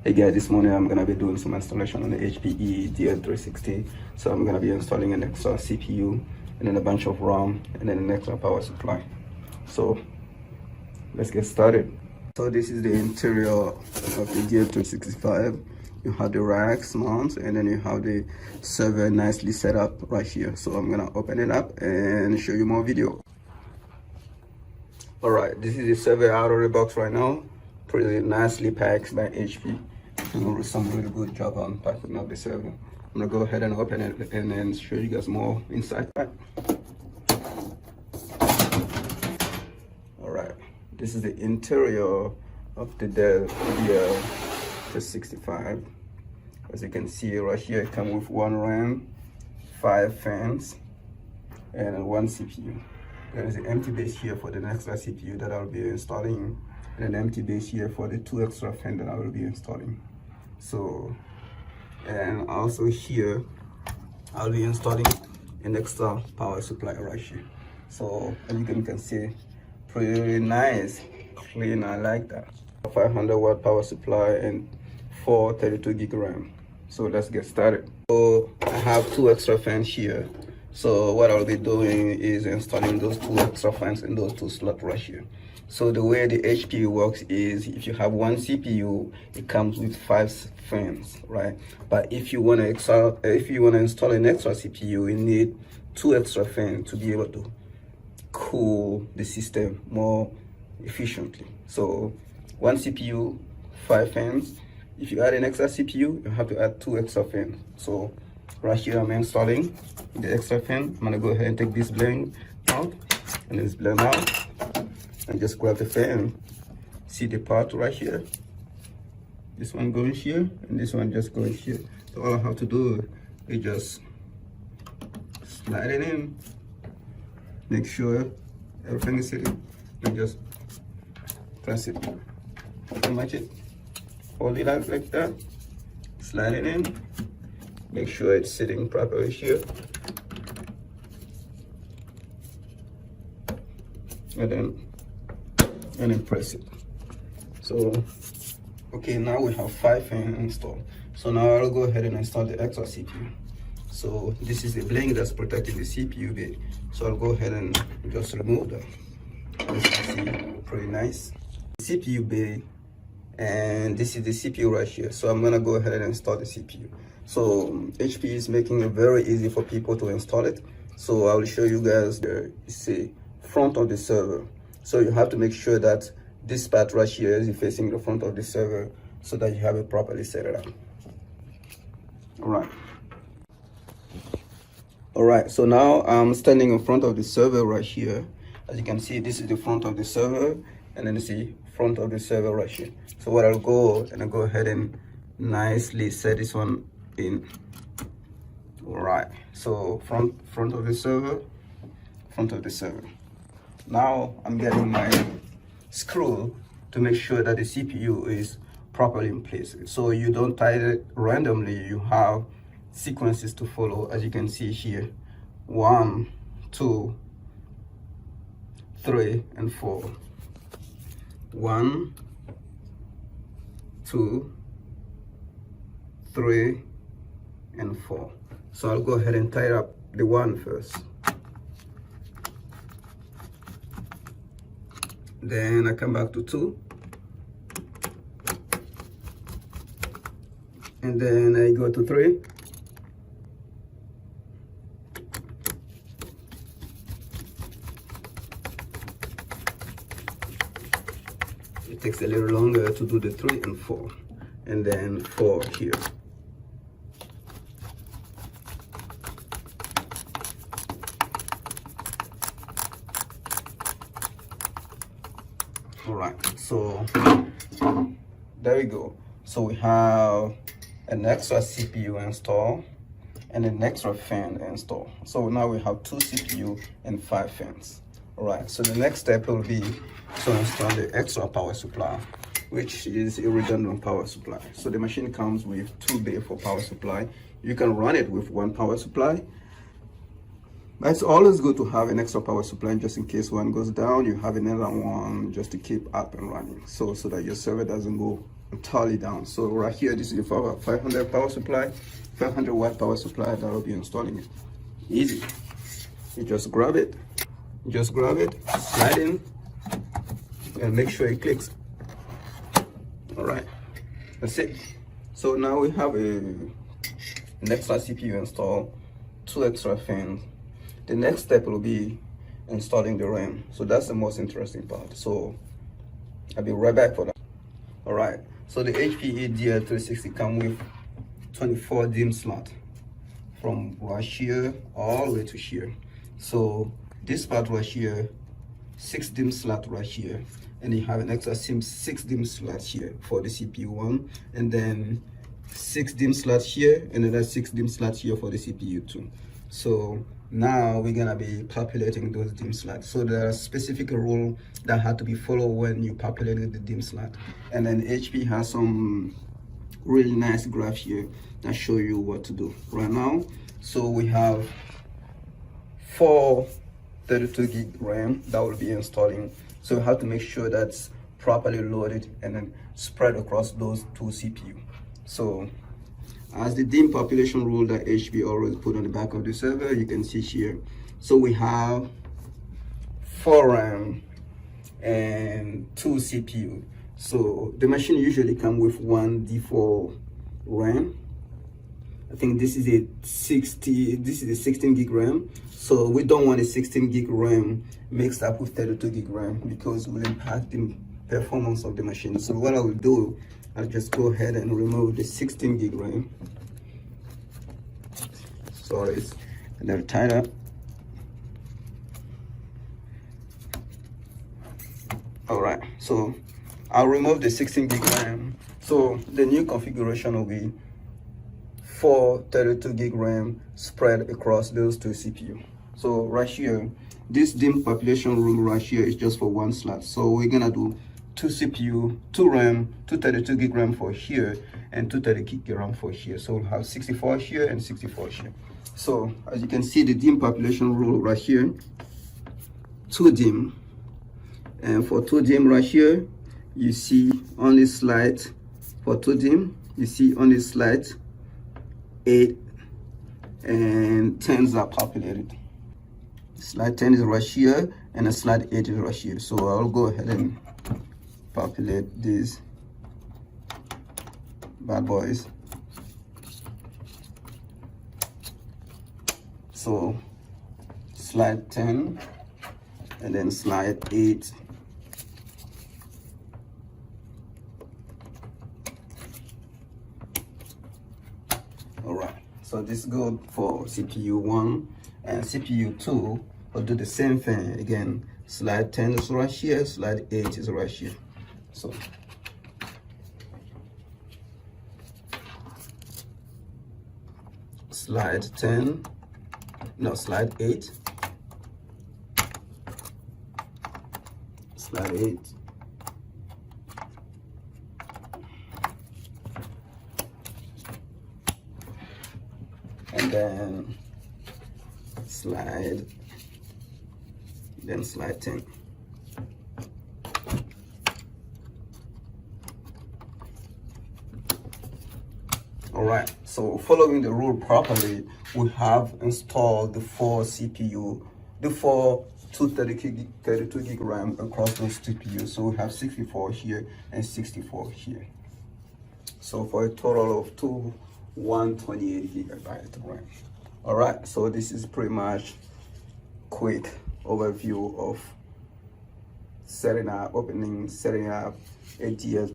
Hey guys, this morning I'm gonna be doing some installation on the HPE DL360. So I'm gonna be installing an extra CPU and then a bunch of RAM and then an extra power supply. So let's get started. So this is the interior of the DL365. You have the racks mount and then you have the server nicely set up right here. So I'm gonna open it up and show you more video. All right, this is the server out of the box right now. Pretty nicely packed by HP. Doing some really good job on packing up the server. I'm gonna go ahead and open it and then show you guys more inside. All right, this is the interior of the Dell DL365. As you can see right here, it comes with 1 RAM, 5 fans, and 1 CPU. There is an empty base here for the extra CPU that I'll be installing, and an empty base here for the 2 extra fans that I will be installing. So, and also here, I'll be installing an extra power supply right here. So, as you can see, pretty nice, clean, I like that. 500 watt power supply and 432 gig RAM. So let's get started. So I have 2 extra fans here. So what I'll be doing is installing those 2 extra fans in those 2 slots right here. So the way the HPE works is if you have 1 CPU, it comes with 5 fans, right? But if you want to install an extra CPU, you need 2 extra fans to be able to cool the system more efficiently. So 1 CPU, 5 fans. If you add an extra CPU, you have to add 2 extra fans. So right here I'm installing the extra fan. I'm gonna go ahead and take this blend out and this blend out. And just grab the fan. See the part right here? This one going here, and this one just going here. So all I have to do is just slide it in, make sure everything is sitting, and just press it. Pretty much it. Hold it out like that. Slide it in. Make sure it's sitting properly here. And then press it. So okay, now we have 5 fans installed. So now I'll go ahead and install the extra CPU. So this is the blanket that's protecting the CPU bit. So I'll go ahead and just remove that. As you can see, pretty nice. CPU bay, and this is the CPU right here. So I'm gonna go ahead and install the CPU. So HP is making it very easy for people to install it. So I will show you guys the front of the server. So you have to make sure that this part right here is facing the front of the server so that you have it properly set it up. All right, so now I'm standing in front of the server right here. As you can see, this is the front of the server, and then you see front of the server right here. So what I'll go ahead and nicely set this one in. All right, so front of the server, front of the server. Now I'm getting my screw to make sure that the CPU is properly in place. So you don't tighten it randomly, you have sequences to follow, as you can see here. 1, 2, 3, and 4. 1, 2, 3, and 4. So I'll go ahead and tie up the 1 first. Then I come back to 2, and then I go to 3, it takes a little longer to do the 3 and 4, and then 4 here. All right, so there we go. So we have an extra CPU installed and an extra fan installed. So now we have 2 CPU and 5 fans. All right, so the next step will be to install the extra power supply, which is a redundant power supply. So the machine comes with 2 bays for power supply. You can run it with 1 power supply, but it's always good to have an extra power supply just in case one goes down. You have another one just to keep up and running, so that your server doesn't go totally down. So right here, this is the 500 power supply, 500 watt power supply that will be installing it. Easy. You just grab it, slide in, and make sure it clicks. All right, that's it. So now we have an extra CPU installed, 2 extra fans. The next step will be installing the RAM. So that's the most interesting part. So I'll be right back for that. All right, so the HPE DL360 comes with 24 DIMM slots from right here all the way to here. So this part right here, 6 DIMM slot right here, and you have an extra 6 DIMM slots here for the CPU one, and then 6 DIMM slots here, and another 6 DIMM slots here for the CPU two. So now we're gonna be populating those DIMM slots. So there are specific rules that had to be followed when you populated the DIMM slot. And then HP has some really nice graph here that show you what to do right now. So we have 4 32 gig RAM that will be installing. So we have to make sure that's properly loaded and then spread across those 2 CPU. So as the DIMM population rule that HP always put on the back of the server, you can see here. So we have 4 RAM and 2 CPU. So the machine usually comes with 1 D4 RAM. I think this is a 16 gig RAM. So we don't want a 16 gig RAM mixed up with 32 gig RAM because it will impact the performance of the machine. So what I will do, I'll just go ahead and remove the 16 gig RAM. Sorry, and then tie it up. All right, so I'll remove the 16 gig RAM. So the new configuration will be 4 32 gig RAM spread across those 2 CPU. So right here, this DIMM population rule right here is just for 1 slot. So we're gonna do 2 CPU, 2 RAM, 2 32 gig RAM for here, and 2 30 gig RAM for here. So we'll have 64 here and 64 here. So as you can see, the DIMM population rule right here, 2 DIMM. And for 2 DIMM right here, you see only slide, for 2 DIMM, you see only slide 8 and 10s are populated. Slide 10 is right here, and a slide 8 is right here. So I'll go ahead and populate these bad boys. So slide 10 and then slide 8. All right, so this is good for CPU 1, and CPU 2 will do the same thing again. Slide 10 is right here, slide 8 is right here. So slide 10, no, slide 8, slide 8, and then slide 10. All right, so following the rule properly, we have installed the 4 CPU, the 4 232 gig RAM across those CPUs. So we have 64 here and 64 here. So for a total of 128 gigabyte RAM. All right, so this is pretty much quick overview of setting up a DS